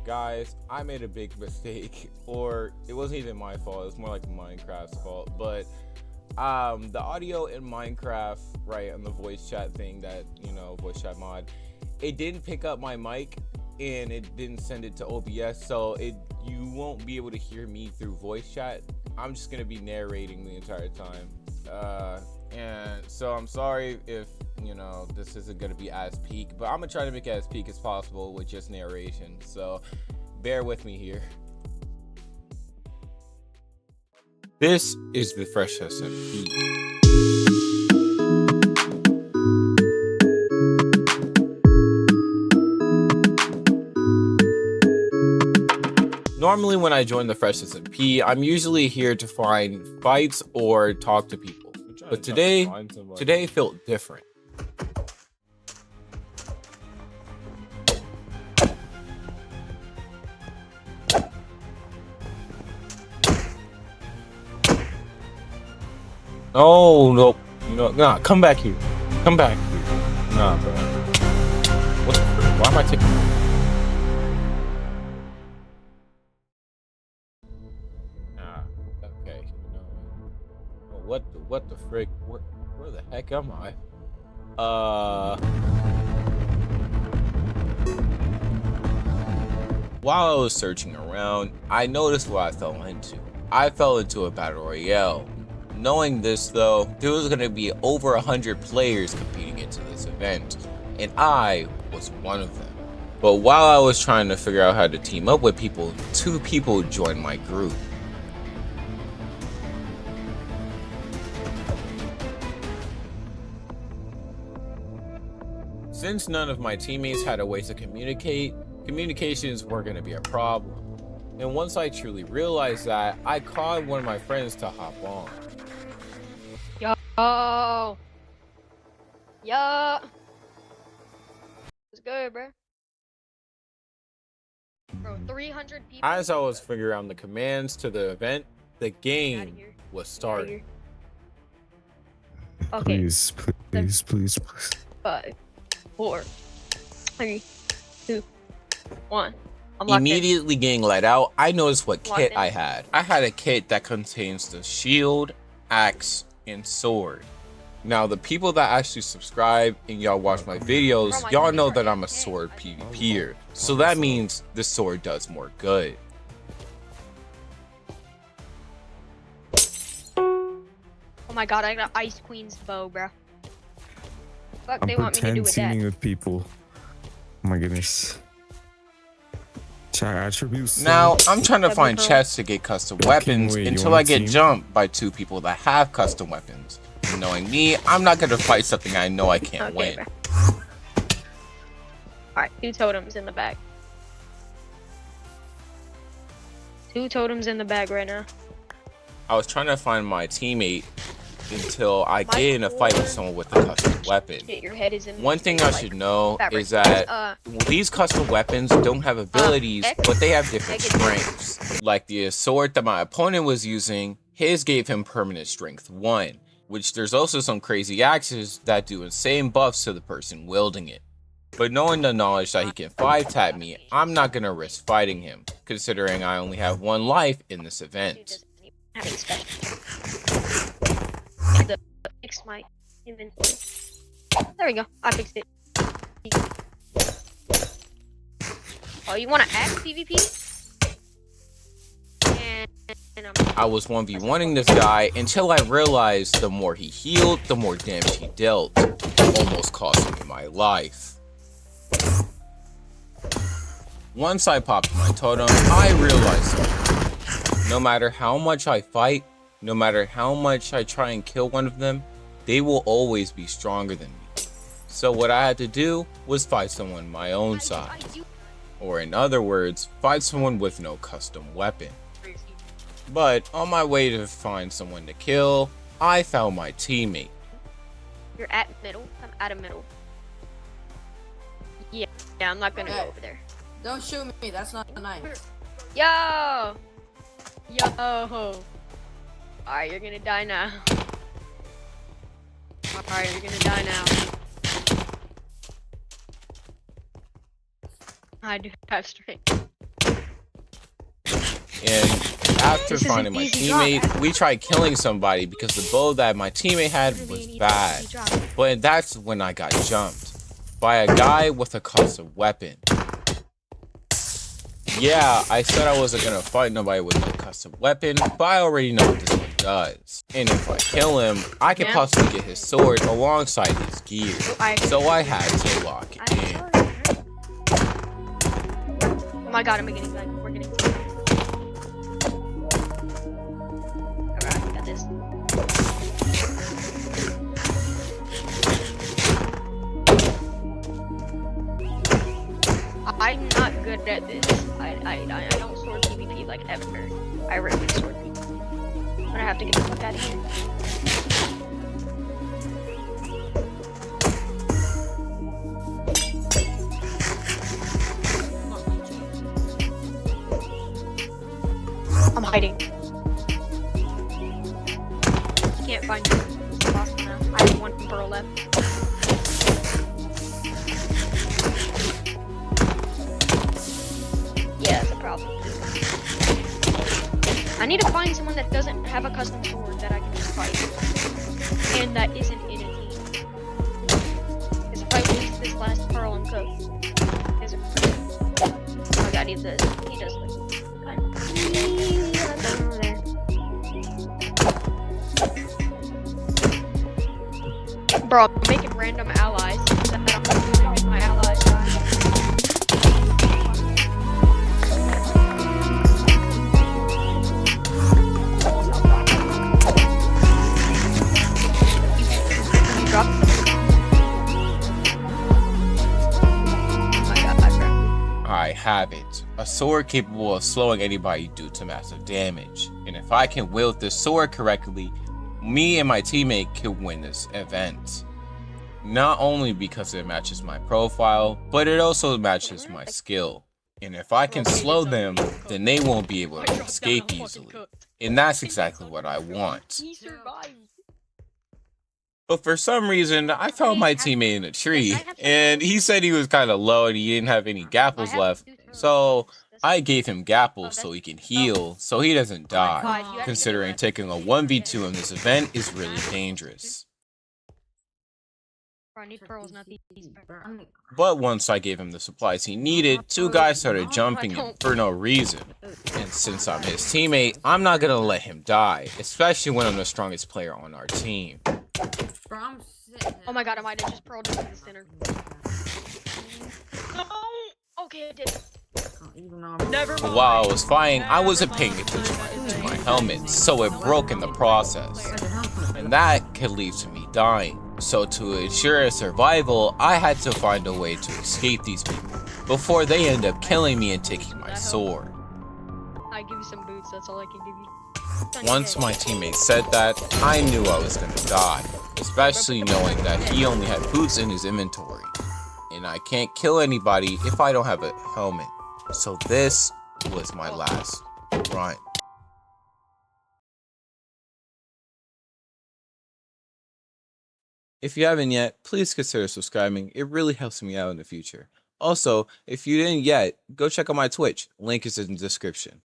Guys, I made a big mistake, or it wasn't even my fault. It was more like Minecraft's fault. But the audio in Minecraft, right, on the voice chat thing, that voice chat mod, it didn't pick up my mic and it didn't send it to OBS, so you won't be able to hear me through voice chat. I'm just gonna be narrating the entire time, and so I'm sorry if this isn't gonna be as peak, but I'm gonna try to make it as peak as possible with just narration. So bear with me here. This is the Fresh SMP. Normally when I join the FreshSMP, I'm usually here to find fights or talk to people. But today felt different. Oh, nope. Nah, come back here. Come back here. Nah, bro. What the frick? Why am I taking... Okay, what the frick? Where the heck am I? While I was searching around, I noticed what I fell into. I fell into a battle royale. Knowing this though, there was gonna be over 100 players competing into this event, and I was one of them. But while I was trying to figure out how to team up with people, 2 people joined my group. Since none of my teammates had a way to communicate, communications weren't going to be a problem. And once I truly realized that, I called one of my friends to hop on. Yo! Yo! Let's go, bro. Bro, 300 people. As I was figuring out the commands to the event, the game was starting. Okay. Please. 5, 4, 3, 2, 1. Immediately getting let out, I noticed what kit I had. I had a kit that contains the shield, axe, and sword. Now, the people that actually subscribe and y'all watch my videos, y'all know that I'm a sword PvPer. So that means the sword does more good. Oh my god, I got Ice Queen's bow, bro. Fuck, they want me to do with that. With people. Oh my goodness. Chat attributes. Now, I'm trying to find chests to get custom weapons until I get jumped by 2 people that have custom weapons. And knowing me, I'm not gonna fight something I know I can't win. Alright, 2 totems in the bag. 2 totems in the bag right now. I was trying to find my teammate until I get in a fight with someone with a custom weapon. One thing I should know is that these custom weapons don't have abilities, but they have different strengths. Like the sword that my opponent was using, his gave him permanent strength 1, which there's also some crazy axes that do insane buffs to the person wielding it. But knowing the knowledge that he can 5-tap me, I'm not gonna risk fighting him, considering I only have 1 life in this event. Fix my inventory. There we go. I fixed it. Oh, you want to axe PvP? I was 1v1ing this guy until I realized the more he healed, the more damage he dealt, almost costing me my life. Once I popped my totem, I realized something. No matter how much I fight, no matter how much I try and kill one of them, they will always be stronger than me. So what I had to do was fight someone my own size. Or in other words, fight someone with no custom weapon. But on my way to find someone to kill, I found my teammate. You're at middle? I'm at a middle. Yeah, I'm not gonna go over there. Don't shoot me, that's not nice. Yo! Alright, you're gonna die now. Alright, you're gonna die now. I do have strength. And after This is an finding my easy drop. teammate, we tried killing somebody because the bow that my teammate had Really was need bad. an easy drop. But that's when I got jumped by a guy with a custom weapon. Yeah, I said I wasn't gonna fight nobody with a custom weapon, but I already know what this one does. And if I kill him, I could Yeah. possibly get his sword alongside his gear. So I had to lock it I'm in. sorry. Oh my god, we're getting Alright, I got this. I'm not good at this. I don't sword PvP like ever. I rarely sword PvP. I'm gonna have to get the fuck out of here. I'm hiding. Can't find you. It's impossible now. I have 1 pearl left. Yeah, that's a problem. I need to find someone that doesn't have a custom sword that I can just fight. And that isn't in a team. Because if I lose this last pearl, I'm cooked. Oh my god, he does this. Bro, I'm making random allies. I don't know if my allies die. You dropped them. Oh my god, bro. I have it. A sword capable of slowing anybody due to massive damage. And if I can wield this sword correctly, me and my teammate can win this event. Not only because it matches my profile, but it also matches my skill. And if I can slow them, then they won't be able to escape easily. And that's exactly what I want. He survived. But for some reason, I found my teammate in a tree, and he said he was kind of low and he didn't have any gapples left. So I gave him gapples so he can heal, so he doesn't die, considering taking a 1v2 in this event is really dangerous. Bro, I need pearls, not these. But once I gave him the supplies he needed, 2 guys started jumping him for no reason. And since I'm his teammate, I'm not gonna let him die, especially when I'm the strongest player on our team. Oh my god, I might have just pearled into the center. No! Okay, I did. Never mind. While I was fighting, I wasn't paying attention to my helmet, so it broke in the process. And that could lead to me dying. So to ensure survival, I had to find a way to escape these people before they end up killing me and taking my sword. I give you some boots, that's all I can give you. Once my teammate said that, I knew I was gonna die, especially knowing that he only had boots in his inventory. And I can't kill anybody if I don't have a helmet. So this was my last run. If you haven't yet, please consider subscribing. It really helps me out in the future. Also, if you didn't yet, go check out my Twitch. Link is in the description.